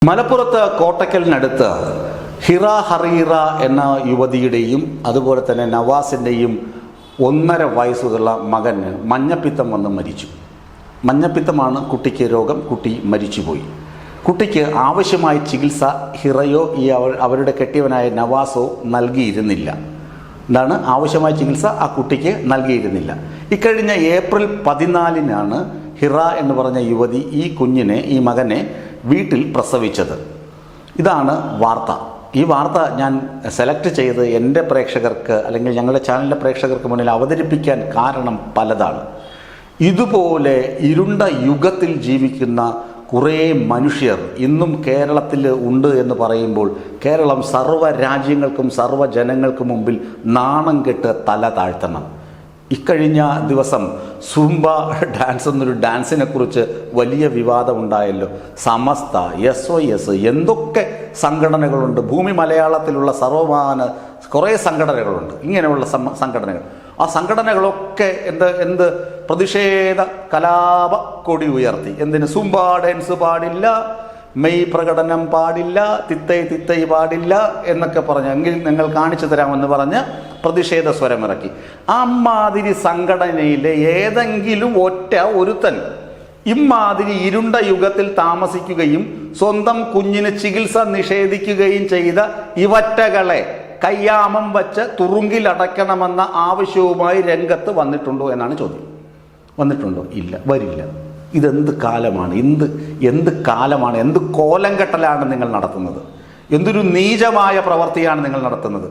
മലപ്പുറത്ത് കോട്ടക്കലിനടുത്ത് ഹിറ ഹറീറ എന്ന യുവതിയുടെയും അതുപോലെ തന്നെ നവാസിൻ്റെയും 1.5 വയസ്സുള്ള മകന് മഞ്ഞപ്പിത്തം വന്ന് മരിച്ചു. മഞ്ഞപ്പിത്തമാണ് കുട്ടിക്ക് രോഗം. കുട്ടി മരിച്ചുപോയി. കുട്ടിക്ക് ആവശ്യമായ ചികിത്സ ഹിറയോ അവരുടെ കെട്ടിയവനായ നവാസോ നൽകിയിരുന്നില്ല. എന്താണ് ആവശ്യമായ ചികിത്സ ആ കുട്ടിക്ക് നൽകിയിരുന്നില്ല. ഇക്കഴിഞ്ഞ ഏപ്രിൽ 14-നാണ് ഹിറ എന്ന് പറഞ്ഞ യുവതി ഈ മകനെ വീട്ടിൽ പ്രസവിച്ചത്. ഇതാണ് വാർത്ത. ഈ വാർത്ത ഞാൻ സെലക്ട് ചെയ്ത് എൻ്റെ പ്രേക്ഷകർക്ക് അല്ലെങ്കിൽ ഞങ്ങളുടെ ചാനലിലെ പ്രേക്ഷകർക്ക് മുന്നിൽ അവതരിപ്പിക്കാൻ കാരണം പലതാണ്. ഇതുപോലെ ഇരുണ്ട യുഗത്തിൽ ജീവിക്കുന്ന കുറേ മനുഷ്യർ ഇന്നും കേരളത്തിൽ ഉണ്ട് എന്ന് പറയുമ്പോൾ കേരളം സർവ്വ രാജ്യങ്ങൾക്കും സർവ്വ ജനങ്ങൾക്കും മുമ്പിൽ നാണം കെട്ട് തല താഴ്ത്തണം. ഇക്കഴിഞ്ഞ ദിവസം സൂംബ ഡാൻസ് എന്നൊരു ഡാൻസിനെ കുറിച്ച് വലിയ വിവാദമുണ്ടായല്ലോ. സമസ്ത, SOS, എന്തൊക്കെ സംഘടനകളുണ്ട്. ഭൂമി മലയാളത്തിലുള്ള സർവമാന കുറേ സംഘടനകളുണ്ട്. ഇങ്ങനെയുള്ള സംഘടനകൾ. ആ സംഘടനകളൊക്കെ എന്ത് പ്രതിഷേധ കലാപ കൊടി ഉയർത്തി. എന്തിന്? സൂംബ ഡാൻസ് പാടില്ല, മെയ് പ്രകടനം പാടില്ല, തിത്തൈ പാടില്ല എന്നൊക്കെ പറഞ്ഞ് എങ്കിൽ നിങ്ങൾ കാണിച്ചു തരാമെന്ന് പറഞ്ഞ് പ്രതിഷേധ സ്വരമിറക്കി. അമ്മാതിരി സംഘടനയിലെ ഏതെങ്കിലും ഒരുത്തൻ ഇമ്മാതിരി ഇരുണ്ട യുഗത്തിൽ താമസിക്കുകയും സ്വന്തം കുഞ്ഞിന് ചികിത്സ നിഷേധിക്കുകയും ചെയ്ത ഇവറ്റകളെ കയ്യാമം വച്ച് തുറുങ്കിലടയ്ക്കണമെന്ന ആവശ്യവുമായി രംഗത്ത് വന്നിട്ടുണ്ടോ എന്നാണ് ചോദ്യം. വന്നിട്ടുണ്ടോ? ഇല്ല, വരില്ല. ഇതെന്ത് കാലമാണ്? എന്ത് കാലമാണ്? എന്ത് കോലം കെട്ടലാണ് നിങ്ങൾ നടത്തുന്നത്? എന്തൊരു നീചമായ പ്രവൃത്തിയാണ് നിങ്ങൾ നടത്തുന്നത്?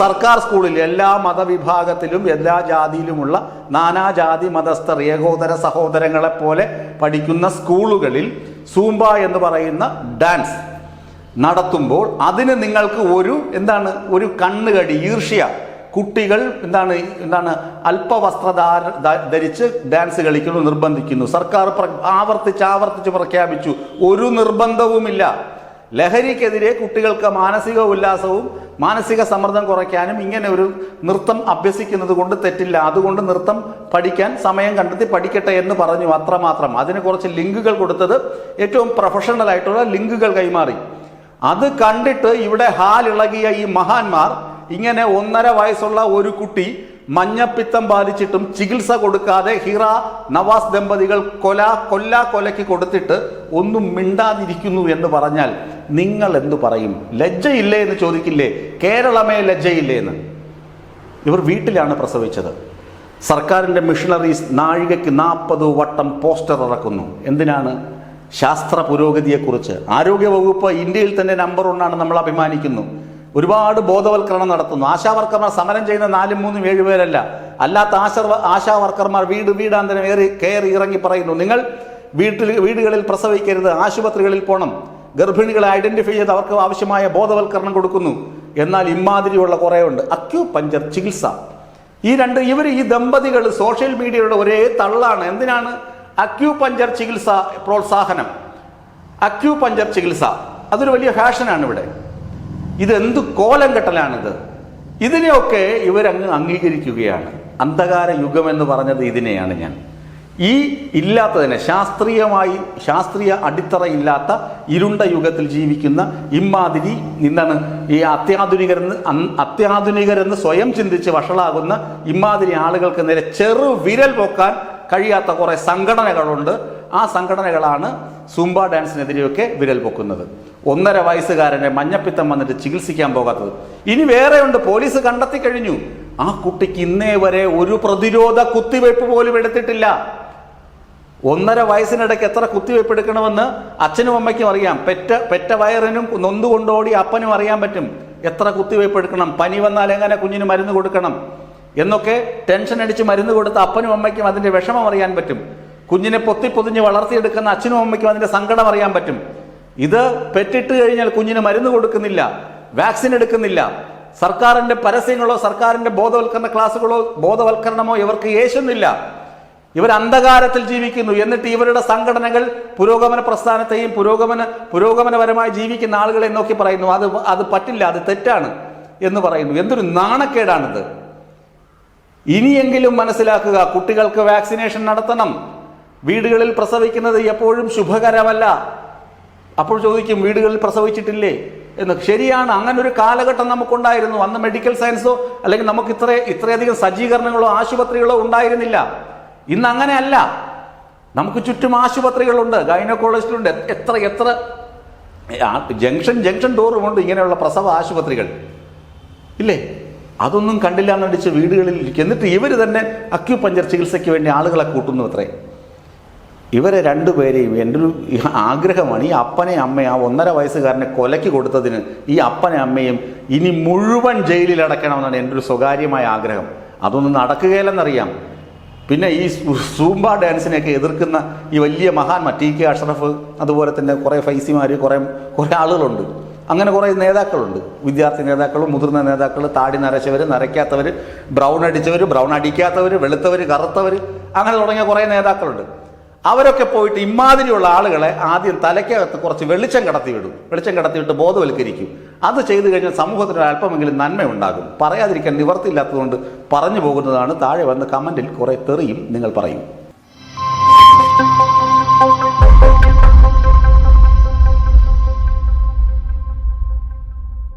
സർക്കാർ സ്കൂളിൽ എല്ലാ മതവിഭാഗത്തിലും എല്ലാ ജാതിയിലുമുള്ള നാനാജാതി മതസ്ഥർ ഏകോദര സഹോദരങ്ങളെപ്പോലെ പഠിക്കുന്ന സ്കൂളുകളിൽ സൂംബ എന്ന് പറയുന്ന ഡാൻസ് നടത്തുമ്പോൾ അതിന് നിങ്ങൾക്ക് ഒരു കണ്ണുകടി, ഈർഷ്യ. കുട്ടികൾ അല്പവസ്ത്ര ധരിച്ച് ഡാൻസ് കളിക്കുന്നു, നിർബന്ധിക്കുന്നു. സർക്കാർ ആവർത്തിച്ച് പ്രഖ്യാപിച്ചു, ഒരു നിർബന്ധവുമില്ല. ലഹരിക്കെതിരെ കുട്ടികൾക്ക് മാനസിക ഉല്ലാസവും മാനസിക സമ്മർദ്ദം കുറയ്ക്കാനും ഇങ്ങനെ ഒരു നൃത്തം അഭ്യസിക്കുന്നത് കൊണ്ട് തെറ്റില്ല. അതുകൊണ്ട് നൃത്തം പഠിക്കാൻ സമയം കണ്ടെത്തി പഠിക്കട്ടെ എന്ന് പറഞ്ഞു. അത്രമാത്രം. അതിന് കുറച്ച് ലിങ്കുകൾ കൊടുത്തത് ഏറ്റവും പ്രൊഫഷണൽ ആയിട്ടുള്ള ലിങ്കുകൾ കൈമാറി. അത് കണ്ടിട്ട് ഇവിടെ ഹാലിളകിയ ഈ മഹാന്മാർ ഇങ്ങനെ 1.5 വയസ്സുള്ള ഒരു കുട്ടി മഞ്ഞപ്പിത്തം ബാധിച്ചിട്ടും ചികിത്സ കൊടുക്കാതെ ഹിറ നവാസ് ദമ്പതികൾ കൊലയ്ക്ക് കൊടുത്തിട്ട് ഒന്നും മിണ്ടാതിരിക്കുന്നു എന്ന് പറഞ്ഞാൽ നിങ്ങൾ എന്തു പറയും? ലജ്ജയില്ലേ എന്ന് ചോദിക്കില്ലേ? കേരളമേ ലജ്ജയില്ലേ എന്ന്. ഇവർ വീട്ടിലാണ് പ്രസവിച്ചത്. സർക്കാരിൻ്റെ മിഷണറീസ് നാഴികയ്ക്ക് 40 വട്ടം പോസ്റ്റർ ഇറക്കുന്നു. എന്തിനാണ്? ശാസ്ത്ര പുരോഗതിയെക്കുറിച്ച്. ആരോഗ്യവകുപ്പ് ഇന്ത്യയിൽ തന്നെ നമ്പർ 1 നമ്മൾ അഭിമാനിക്കുന്നു. ഒരുപാട് ബോധവൽക്കരണം നടത്തുന്നു. ആശാവർക്കർമാർ സമരം ചെയ്യുന്ന 4, 3, 7 പേരല്ല. അല്ലാത്ത ആശാവർക്കർമാർ വീടാന്തരം കയറി ഇറങ്ങി പറയുന്നു, നിങ്ങൾ വീടുകളിൽ പ്രസവിക്കരുത്, ആശുപത്രികളിൽ പോകണം, ഗർഭിണികളെ ഐഡന്റിഫൈ ചെയ്ത് അവർക്ക് ആവശ്യമായ ബോധവൽക്കരണം കൊടുക്കുന്നു. എന്നാൽ ഇമാതിരിയുള്ള കുറേ ഉണ്ട്. അക്യൂപഞ്ചർ ചികിത്സ. ഈ ദമ്പതികൾ സോഷ്യൽ മീഡിയയുടെ ഒരേ തള്ളാണ്. എന്തിനാണ്? അക്യൂപഞ്ചർ ചികിത്സ പ്രോത്സാഹനം. അക്യൂപഞ്ചർ ചികിത്സ അതൊരു വലിയ ഫാഷനാണ് ഇവിടെ. ഇതെന്ത് കോലം കെട്ടലാണിത്? ഇതിനെയൊക്കെ ഇവരങ്ങ് അംഗീകരിക്കുകയാണ്. അന്ധകാര യുഗം എന്ന് പറഞ്ഞത് ഇതിനെയാണ് ഞാൻ. ഇല്ലാത്തതിനെ ശാസ്ത്രീയ അടിത്തറ ഇല്ലാത്ത ഇരുണ്ട യുഗത്തിൽ ജീവിക്കുന്ന ഇമ്മാതിരി ഈ അത്യാധുനികരെന്ന് സ്വയം ചിന്തിച്ച് വഷളാകുന്ന ഇമ്മാതിരി ആളുകൾക്ക് നേരെ വിരൽ പൊക്കാൻ കഴിയാത്ത കുറെ സംഘടനകളുണ്ട്. ആ സംഘടനകളാണ് സൂംബ ഡാൻസിനെതിരെയൊക്കെ വിരൽ പൊക്കുന്നത്. 1.5 വയസ്സുകാരനെ മഞ്ഞപ്പിത്തം വന്നിട്ട് ചികിത്സിക്കാൻ പോകാത്തത്. ഇനി വേറെയുണ്ട്. പോലീസ് കണ്ടെത്തി കഴിഞ്ഞു. ആ കുട്ടിക്ക് ഇന്നേ വരെ ഒരു പ്രതിരോധ കുത്തിവയ്പ് പോലും എടുത്തിട്ടില്ല. 1.5 വയസ്സിനിടയ്ക്ക് എത്ര കുത്തിവയ്പ് എടുക്കണമെന്ന് അച്ഛനും അമ്മയ്ക്കും അറിയാം. പെറ്റ വയറിനും നൊന്തുകൊണ്ടോടി അപ്പനും അറിയാൻ പറ്റും എത്ര കുത്തിവയ്പ് എടുക്കണം, പനി വന്നാൽ എങ്ങനെ കുഞ്ഞിന് മരുന്ന് കൊടുക്കണം എന്നൊക്കെ ടെൻഷൻ അടിച്ച് മരുന്ന് കൊടുത്ത അപ്പനും അമ്മയ്ക്കും അതിന്റെ വിഷമം അറിയാൻ പറ്റും. കുഞ്ഞിനെ പൊതിഞ്ഞ് വളർത്തിയെടുക്കുന്ന അച്ഛനും അമ്മയ്ക്കും അതിന്റെ സങ്കടം അറിയാൻ പറ്റും. ഇത് പെറ്റിട്ട് കഴിഞ്ഞാൽ കുഞ്ഞിന് മരുന്ന് കൊടുക്കുന്നില്ല, വാക്സിൻ എടുക്കുന്നില്ല. സർക്കാരിന്റെ പരസ്യങ്ങളോ സർക്കാരിന്റെ ബോധവൽക്കരണ ക്ലാസ്സുകളോ ബോധവൽക്കരണമോ ഇവർക്ക് യേശുന്നില്ല. ഇവർ അന്ധകാരത്തിൽ ജീവിക്കുന്നു. എന്നിട്ട് ഇവരുടെ സംഘടനകൾ പുരോഗമന പ്രസ്ഥാനത്തെയും പുരോഗമനപരമായി ജീവിക്കുന്ന ആളുകളെ നോക്കി പറയുന്നു അത് പറ്റില്ല, അത് തെറ്റാണ് എന്ന് പറയുന്നു. എന്തൊരു നാണക്കേടാണിത്. ഇനിയെങ്കിലും മനസ്സിലാക്കുക, കുട്ടികൾക്ക് വാക്സിനേഷൻ നടത്തണം. വീടുകളിൽ പ്രസവിക്കുന്നത് എപ്പോഴും ശുഭകരമല്ല. അപ്പോൾ ചോദിക്കും വീടുകളിൽ പ്രസവിച്ചിട്ടില്ലേ എന്ന്. ശരിയാണ്, അങ്ങനെ ഒരു കാലഘട്ടം നമുക്കുണ്ടായിരുന്നു. അന്ന് മെഡിക്കൽ സയൻസോ അല്ലെങ്കിൽ നമുക്ക് ഇത്രയധികം സജ്ജീകരണങ്ങളോ ആശുപത്രികളോ ഉണ്ടായിരുന്നില്ല. ഇന്ന് അങ്ങനെയല്ല. നമുക്ക് ചുറ്റും ആശുപത്രികളുണ്ട്, ഗൈനക്കോളജിസ്റ്റുണ്ട്, എത്ര ജംഗ്ഷൻ തോറുമുണ്ട് ഇങ്ങനെയുള്ള പ്രസവ ആശുപത്രികൾ ഇല്ലേ? അതൊന്നും കണ്ടില്ല എന്നടിച്ച് വീടുകളിൽ ഇരിക്കും. എന്നിട്ട് ഇവർ തന്നെ അക്യുപഞ്ചർ ചികിത്സയ്ക്ക് വേണ്ടി ആളുകളെ കൂട്ടുന്നു അത്രേ. ഇവരെ രണ്ടുപേരെയും എൻ്റെ ഒരു ആഗ്രഹമാണ്, ഈ അപ്പനെയും അമ്മയും ആ 1.5 വയസ്സുകാരനെ കൊലയ്ക്ക് കൊടുത്തതിന് ഈ അപ്പനെ അമ്മയും ഇനി മുഴുവൻ ജയിലിൽ അടയ്ക്കണമെന്നാണ് എൻ്റെ ഒരു സ്വകാര്യമായ ആഗ്രഹം. അതൊന്നും നടക്കുകയില്ലെന്നറിയാം. പിന്നെ ഈ സൂംബ ഡാൻസിനെയൊക്കെ എതിർക്കുന്ന ഈ വലിയ മഹാന്മാർ ടി കെ അഷ്റഫ്, അതുപോലെ തന്നെ കുറേ ഫൈസിമാർ, കുറേ ആളുകളുണ്ട്. അങ്ങനെ കുറേ നേതാക്കളുണ്ട്, വിദ്യാർത്ഥി നേതാക്കളും മുതിർന്ന നേതാക്കൾ, താടി നരച്ചവർ, നരയ്ക്കാത്തവർ, ബ്രൗൺ അടിച്ചവർ, ബ്രൗൺ അടിക്കാത്തവർ, വെളുത്തവർ, കറുത്തവർ, അങ്ങനെ തുടങ്ങിയ കുറേ നേതാക്കളുണ്ട്. അവരൊക്കെ പോയിട്ട് ഇമാതിരിയുള്ള ആളുകളെ ആദ്യം തലയ്ക്കകത്ത് കുറച്ച് വെളിച്ചം കടത്തിവിട്ട് ബോധവൽക്കരിക്കും. അത് ചെയ്തു കഴിഞ്ഞാൽ സമൂഹത്തിന് അല്പമെങ്കിലും നന്മയുണ്ടാകും. പറയാതിരിക്കാൻ നിവർത്തിയില്ലാത്തതുകൊണ്ട് പറഞ്ഞു പോകുന്നതാണ്. താഴെ വന്ന് കമൻറ്റിൽ കുറേ തെറിയും നിങ്ങൾ പറയും.